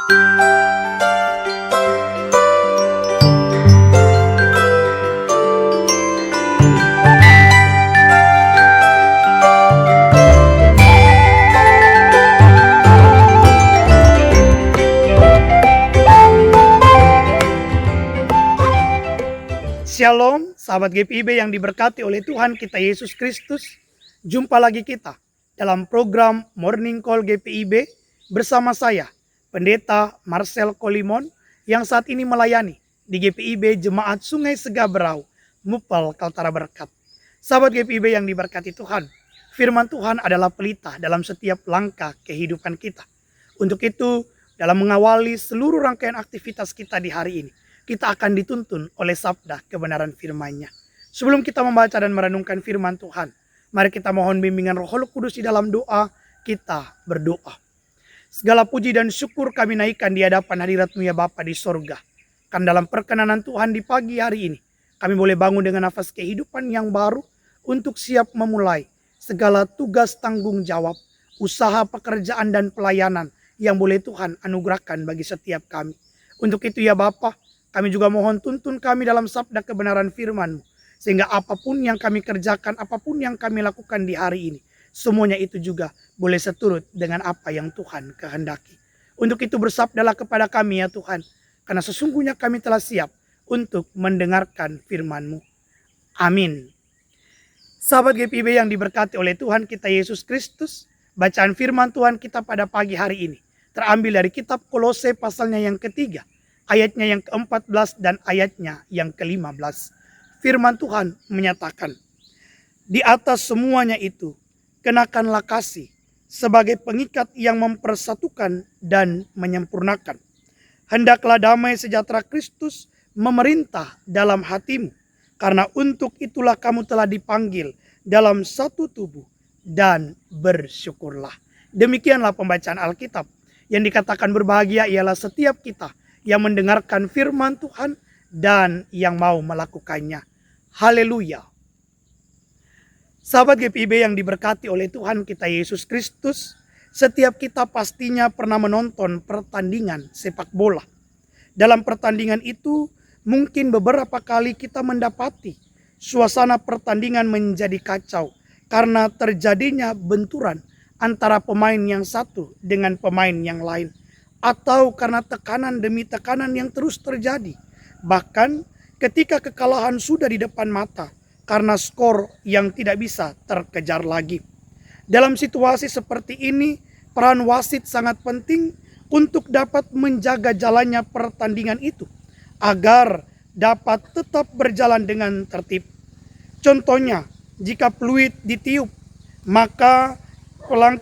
Shalom, sahabat GPIB yang diberkati oleh Tuhan kita Yesus Kristus. Jumpa lagi kita dalam program Morning Call GPIB bersama saya, Pendeta Marcel Kolimon, yang saat ini melayani di GPIB Jemaat Sungai Segaberau, Mupal, Kaltara Berkat. Sahabat GPIB yang diberkati Tuhan, firman Tuhan adalah pelita dalam setiap langkah kehidupan kita. Untuk itu, dalam mengawali seluruh rangkaian aktivitas kita di hari ini, kita akan dituntun oleh sabda kebenaran firman-Nya. Sebelum kita membaca dan merenungkan firman Tuhan, mari kita mohon bimbingan Roh Kudus di dalam doa. Kita berdoa. Segala puji dan syukur kami naikkan di hadapan hadirat-Mu ya Bapa di sorga. Kan dalam perkenanan Tuhan di pagi hari ini, kami boleh bangun dengan nafas kehidupan yang baru untuk siap memulai segala tugas tanggung jawab, usaha pekerjaan dan pelayanan yang boleh Tuhan anugerahkan bagi setiap kami. Untuk itu ya Bapa, kami juga mohon tuntun kami dalam sabda kebenaran firman-Mu. Sehingga apapun yang kami kerjakan, apapun yang kami lakukan di hari ini, semuanya itu juga boleh seturut dengan apa yang Tuhan kehendaki. Untuk itu bersabdalah kepada kami ya Tuhan, karena sesungguhnya kami telah siap untuk mendengarkan firman-Mu. Amin. Sahabat GPIB yang diberkati oleh Tuhan kita Yesus Kristus, bacaan firman Tuhan kita pada pagi hari ini terambil dari kitab Kolose pasalnya yang ketiga, ayatnya yang ke-14 dan ayatnya yang ke-15. Firman Tuhan menyatakan, di atas semuanya itu, kenakanlah kasih sebagai pengikat yang mempersatukan dan menyempurnakan. Hendaklah damai sejahtera Kristus memerintah dalam hatimu, karena untuk itulah kamu telah dipanggil dalam satu tubuh, dan bersyukurlah. Demikianlah pembacaan Alkitab. Yang dikatakan berbahagia ialah setiap kita yang mendengarkan firman Tuhan dan yang mau melakukannya. Haleluya. Sahabat GPIB yang diberkati oleh Tuhan kita Yesus Kristus, setiap kita pastinya pernah menonton pertandingan sepak bola. Dalam pertandingan itu, mungkin beberapa kali kita mendapati suasana pertandingan menjadi kacau karena terjadinya benturan antara pemain yang satu dengan pemain yang lain. Atau karena tekanan demi tekanan yang terus terjadi. Bahkan ketika kekalahan sudah di depan mata karena skor yang tidak bisa terkejar lagi. Dalam situasi seperti ini, peran wasit sangat penting untuk dapat menjaga jalannya pertandingan itu agar dapat tetap berjalan dengan tertib. Contohnya, jika peluit ditiup, maka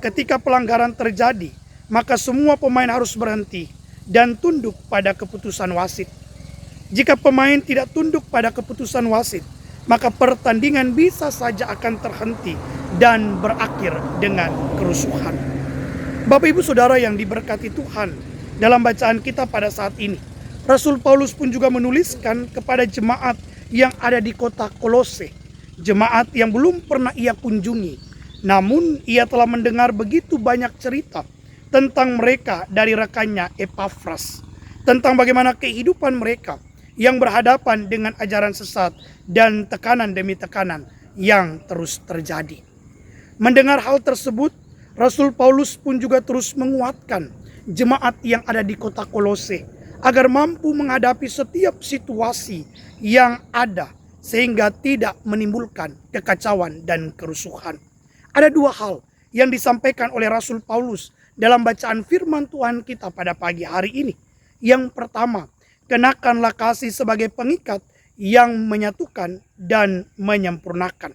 ketika pelanggaran terjadi, maka semua pemain harus berhenti dan tunduk pada keputusan wasit. Jika pemain tidak tunduk pada keputusan wasit, maka pertandingan bisa saja akan terhenti dan berakhir dengan kerusuhan. Bapak Ibu Saudara yang diberkati Tuhan, dalam bacaan kita pada saat ini, Rasul Paulus pun juga menuliskan kepada jemaat yang ada di kota Kolose, jemaat yang belum pernah ia kunjungi. Namun ia telah mendengar begitu banyak cerita tentang mereka dari rekannya Epafras, tentang bagaimana kehidupan mereka yang berhadapan dengan ajaran sesat dan tekanan demi tekanan yang terus terjadi. Mendengar hal tersebut, Rasul Paulus pun juga terus menguatkan jemaat yang ada di kota Kolose agar mampu menghadapi setiap situasi yang ada sehingga tidak menimbulkan kekacauan dan kerusuhan. Ada dua hal yang disampaikan oleh Rasul Paulus dalam bacaan firman Tuhan kita pada pagi hari ini. Yang pertama, kenakanlah kasih sebagai pengikat yang menyatukan dan menyempurnakan.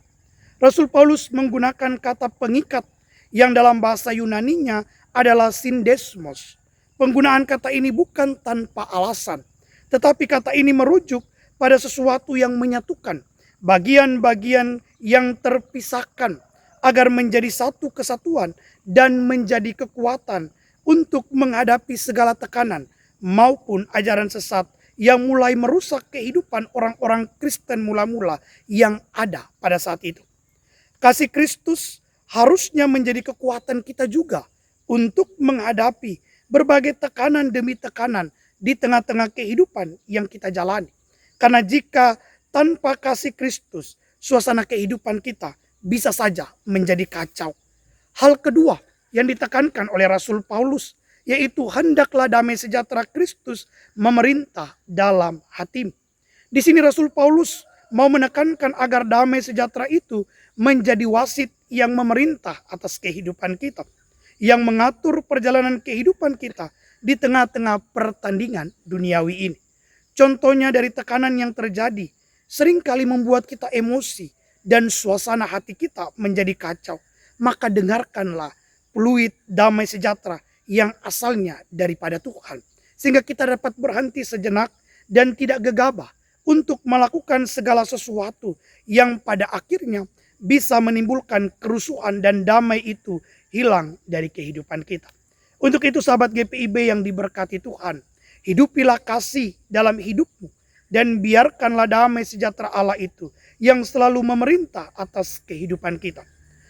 Rasul Paulus menggunakan kata pengikat yang dalam bahasa Yunaninya adalah sindesmos. Penggunaan kata ini bukan tanpa alasan, tetapi kata ini merujuk pada sesuatu yang menyatukan bagian-bagian yang terpisahkan agar menjadi satu kesatuan dan menjadi kekuatan untuk menghadapi segala tekanan maupun ajaran sesat yang mulai merusak kehidupan orang-orang Kristen mula-mula yang ada pada saat itu. Kasih Kristus harusnya menjadi kekuatan kita juga untuk menghadapi berbagai tekanan demi tekanan di tengah-tengah kehidupan yang kita jalani. Karena jika tanpa kasih Kristus, suasana kehidupan kita bisa saja menjadi kacau. Hal kedua yang ditekankan oleh Rasul Paulus, yaitu hendaklah damai sejahtera Kristus memerintah dalam hatimu. Di sini Rasul Paulus mau menekankan agar damai sejahtera itu menjadi wasit yang memerintah atas kehidupan kita, yang mengatur perjalanan kehidupan kita di tengah-tengah pertandingan duniawi ini. Contohnya dari tekanan yang terjadi, seringkali membuat kita emosi dan suasana hati kita menjadi kacau. Maka dengarkanlah fluid damai sejahtera yang asalnya daripada Tuhan, sehingga kita dapat berhenti sejenak dan tidak gegabah untuk melakukan segala sesuatu yang pada akhirnya bisa menimbulkan kerusuhan dan damai itu hilang dari kehidupan kita. Untuk itu sahabat GPIB yang diberkati Tuhan, hidupilah kasih dalam hidupmu dan biarkanlah damai sejahtera Allah itu yang selalu memerintah atas kehidupan kita.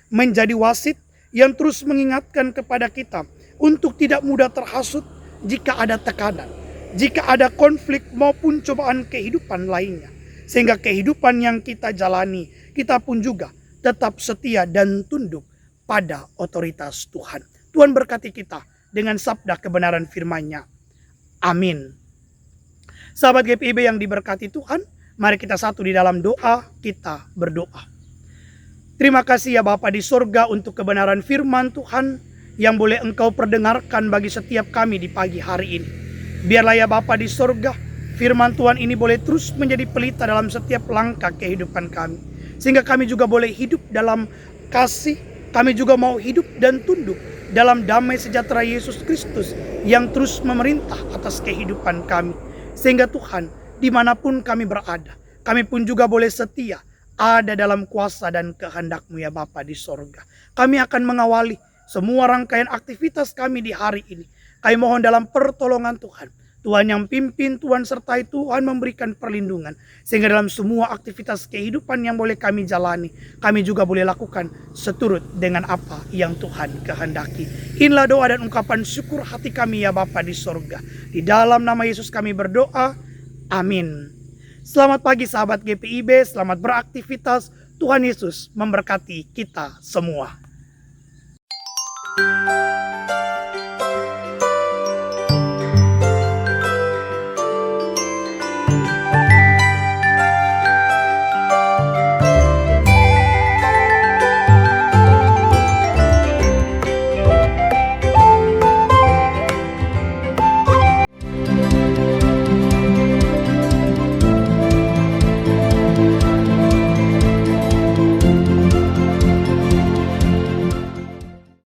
Menjadi wasit yang terus mengingatkan kepada kita untuk tidak mudah terhasut jika ada tekanan, jika ada konflik maupun cobaan kehidupan lainnya. Sehingga kehidupan yang kita jalani, kita pun juga tetap setia dan tunduk pada otoritas Tuhan. Tuhan berkati kita dengan sabda kebenaran firman-Nya. Amin. Sahabat GPIB yang diberkati Tuhan, mari kita satu di dalam doa, kita berdoa. Terima kasih ya Bapa di sorga untuk kebenaran firman Tuhan yang boleh Engkau perdengarkan bagi setiap kami di pagi hari ini. Biarlah ya Bapa di sorga, firman Tuhan ini boleh terus menjadi pelita dalam setiap langkah kehidupan kami. Sehingga kami juga boleh hidup dalam kasih, kami juga mau hidup dan tunduk dalam damai sejahtera Yesus Kristus yang terus memerintah atas kehidupan kami. Sehingga Tuhan, dimanapun kami berada, kami pun juga boleh setia ada dalam kuasa dan kehendak-Mu ya Bapa di sorga. Kami akan mengawali semua rangkaian aktivitas kami di hari ini. Kami mohon dalam pertolongan Tuhan. Tuhan yang pimpin, Tuhan sertai, Tuhan memberikan perlindungan. Sehingga dalam semua aktivitas kehidupan yang boleh kami jalani, kami juga boleh lakukan seturut dengan apa yang Tuhan kehendaki. Inilah doa dan ungkapan syukur hati kami ya Bapa di sorga. Di dalam nama Yesus kami berdoa. Amin. Selamat pagi sahabat GPIB, selamat beraktivitas. Tuhan Yesus memberkati kita semua.